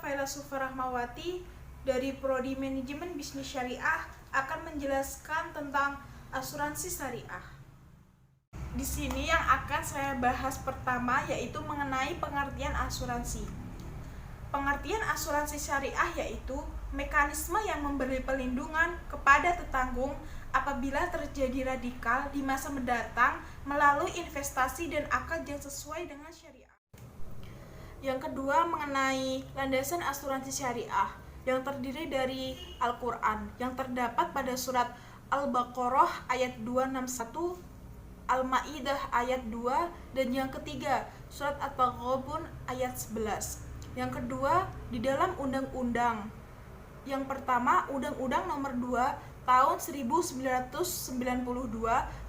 Faila Sufarahmawati dari Prodi Manajemen Bisnis Syariah akan menjelaskan tentang asuransi syariah. Di sini yang akan saya bahas pertama yaitu mengenai pengertian asuransi. Pengertian asuransi syariah yaitu mekanisme yang memberi perlindungan kepada tetanggung apabila terjadi radikal di masa mendatang melalui investasi dan akad yang sesuai dengan syariah. Yang kedua mengenai landasan asuransi syariah yang terdiri dari Al-Quran yang terdapat pada surat Al-Baqarah ayat 261, Al-Ma'idah ayat 2, dan yang ketiga surat At-Taghabun ayat 11. Yang kedua di dalam undang-undang. Yang pertama Undang-Undang Nomor 2 Tahun 1992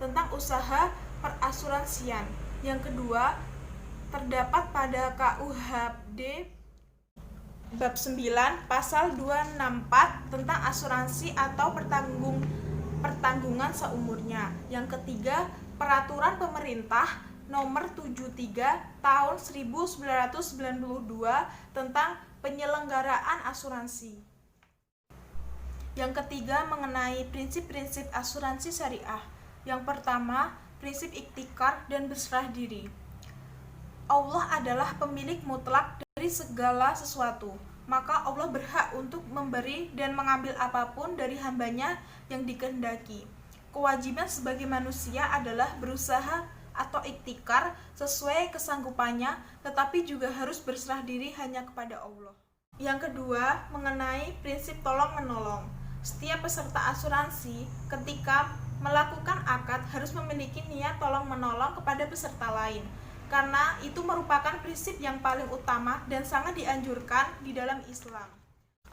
tentang usaha perasuransian. Yang kedua terdapat pada KUHD bab 9 pasal 264 tentang asuransi atau pertanggungan seumurnya. Yang ketiga peraturan pemerintah nomor 73 tahun 1992 tentang penyelenggaraan asuransi. Yang ketiga mengenai prinsip-prinsip asuransi syariah. Yang pertama, prinsip iktikar dan berserah diri. Allah adalah pemilik mutlak dari segala sesuatu, maka Allah berhak untuk memberi dan mengambil apapun dari hambanya yang dikehendaki. Kewajiban sebagai manusia adalah berusaha atau iktikar sesuai kesanggupannya, tetapi juga harus berserah diri hanya kepada Allah. Yang kedua, mengenai prinsip tolong-menolong. Setiap peserta asuransi ketika melakukan akad harus memiliki niat tolong-menolong kepada peserta lain, karena itu merupakan prinsip yang paling utama dan sangat dianjurkan di dalam Islam.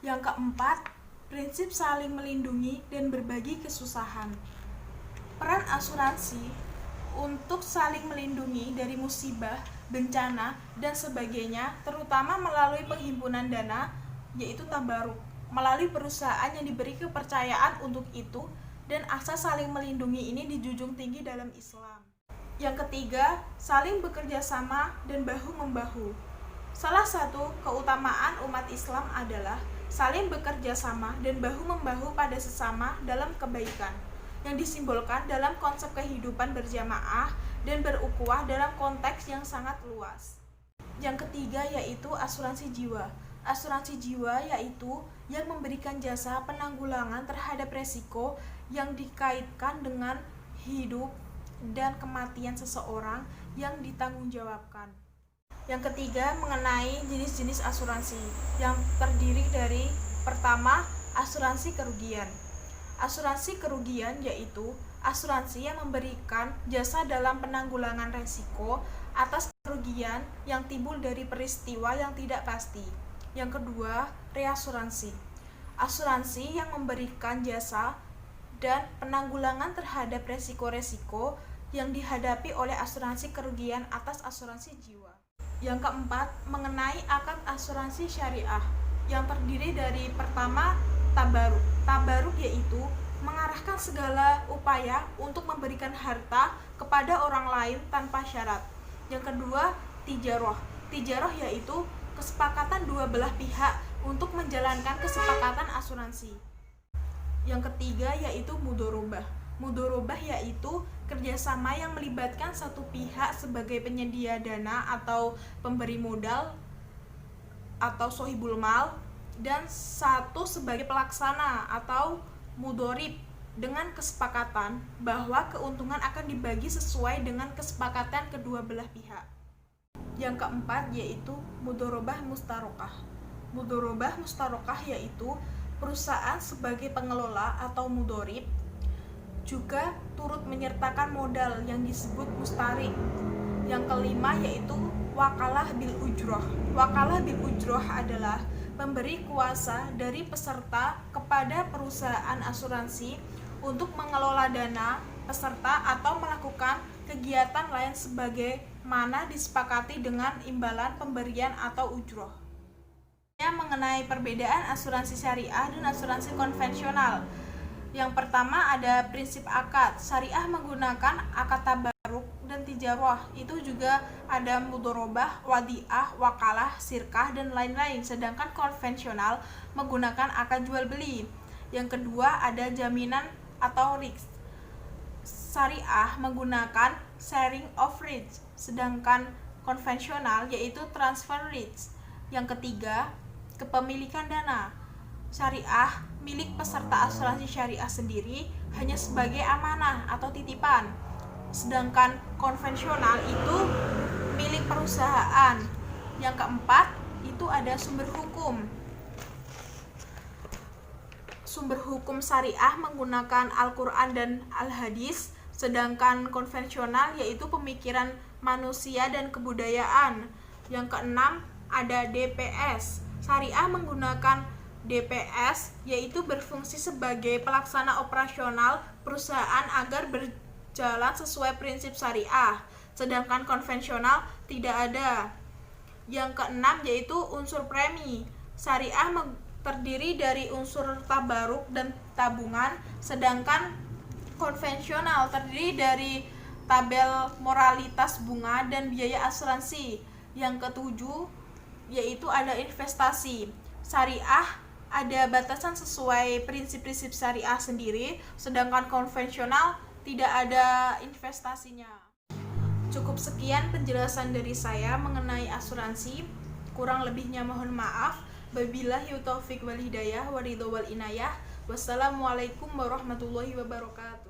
Yang keempat, prinsip saling melindungi dan berbagi kesusahan. Peran asuransi untuk saling melindungi dari musibah, bencana, dan sebagainya, terutama melalui penghimpunan dana, yaitu tabaruk, melalui perusahaan yang diberi kepercayaan untuk itu, dan asas saling melindungi ini dijunjung tinggi dalam Islam. Yang ketiga, saling bekerja sama dan bahu-membahu. Salah satu keutamaan umat Islam adalah saling bekerja sama dan bahu-membahu pada sesama dalam kebaikan, yang disimbolkan dalam konsep kehidupan berjamaah dan berukhuwah dalam konteks yang sangat luas. Yang ketiga yaitu asuransi jiwa. Asuransi jiwa yaitu yang memberikan jasa penanggulangan terhadap resiko yang dikaitkan dengan hidup dan kematian seseorang yang ditanggungjawabkan. Yang ketiga mengenai jenis-jenis asuransi yang terdiri dari pertama, asuransi kerugian. Asuransi kerugian yaitu asuransi yang memberikan jasa dalam penanggulangan resiko atas kerugian yang timbul dari peristiwa yang tidak pasti. Yang kedua, reasuransi. Asuransi yang memberikan jasa dan penanggulangan terhadap resiko-resiko yang dihadapi oleh asuransi kerugian atas asuransi jiwa. Yang keempat, mengenai akad asuransi syariah yang terdiri dari pertama, tabaruk. Tabaruk yaitu mengarahkan segala upaya untuk memberikan harta kepada orang lain tanpa syarat. Yang kedua, tijaroh. Tijaroh yaitu kesepakatan dua belah pihak untuk menjalankan kesepakatan asuransi. Yang ketiga yaitu mudorobah. Mudorobah yaitu kerjasama yang melibatkan satu pihak sebagai penyedia dana atau pemberi modal atau sohibul mal dan satu sebagai pelaksana atau mudorib dengan kesepakatan bahwa keuntungan akan dibagi sesuai dengan kesepakatan kedua belah pihak. Yang keempat yaitu mudorobah mustarokah. Mudorobah mustarokah yaitu perusahaan sebagai pengelola atau mudorib juga turut menyertakan modal yang disebut mustarik. Yang kelima yaitu wakalah bil ujroh. Wakalah bil ujroh adalah pemberi kuasa dari peserta kepada perusahaan asuransi untuk mengelola dana peserta atau melakukan kegiatan lain sebagaimana disepakati dengan imbalan pemberian atau ujroh. Mengenai perbedaan asuransi syariah dan asuransi konvensional. Yang pertama ada prinsip akad. Syariah menggunakan akad tabaruk dan tijarah, itu juga ada mudharabah, wadiah, wakalah, sirkah, dan lain-lain. Sedangkan konvensional menggunakan akad jual beli. Yang kedua ada jaminan atau risk. Syariah menggunakan sharing of risk, sedangkan konvensional yaitu transfer risk. Yang ketiga, kepemilikan dana. Syariah milik peserta asuransi syariah sendiri hanya sebagai amanah atau titipan, sedangkan konvensional itu milik perusahaan. Yang keempat, itu ada sumber hukum. Sumber hukum syariah menggunakan Al-Quran dan Al-Hadis, sedangkan konvensional yaitu pemikiran manusia dan kebudayaan. Yang keenam, ada DPS. Syariah menggunakan DPS, yaitu berfungsi sebagai pelaksana operasional perusahaan agar berjalan sesuai prinsip syariah, sedangkan konvensional tidak ada. Yang keenam yaitu unsur premi. Syariah terdiri dari unsur tabaruk dan tabungan, sedangkan konvensional terdiri dari tabel moralitas bunga dan biaya asuransi. Yang ketujuh yaitu ada investasi. Syariah ada batasan sesuai prinsip-prinsip syariah sendiri, sedangkan konvensional tidak ada investasinya. Cukup sekian penjelasan dari saya mengenai asuransi. Kurang lebihnya mohon maaf. Wabillahi taufiq wal hidayah wa ridho wal inayah. Wassalamualaikum warahmatullahi wabarakatuh.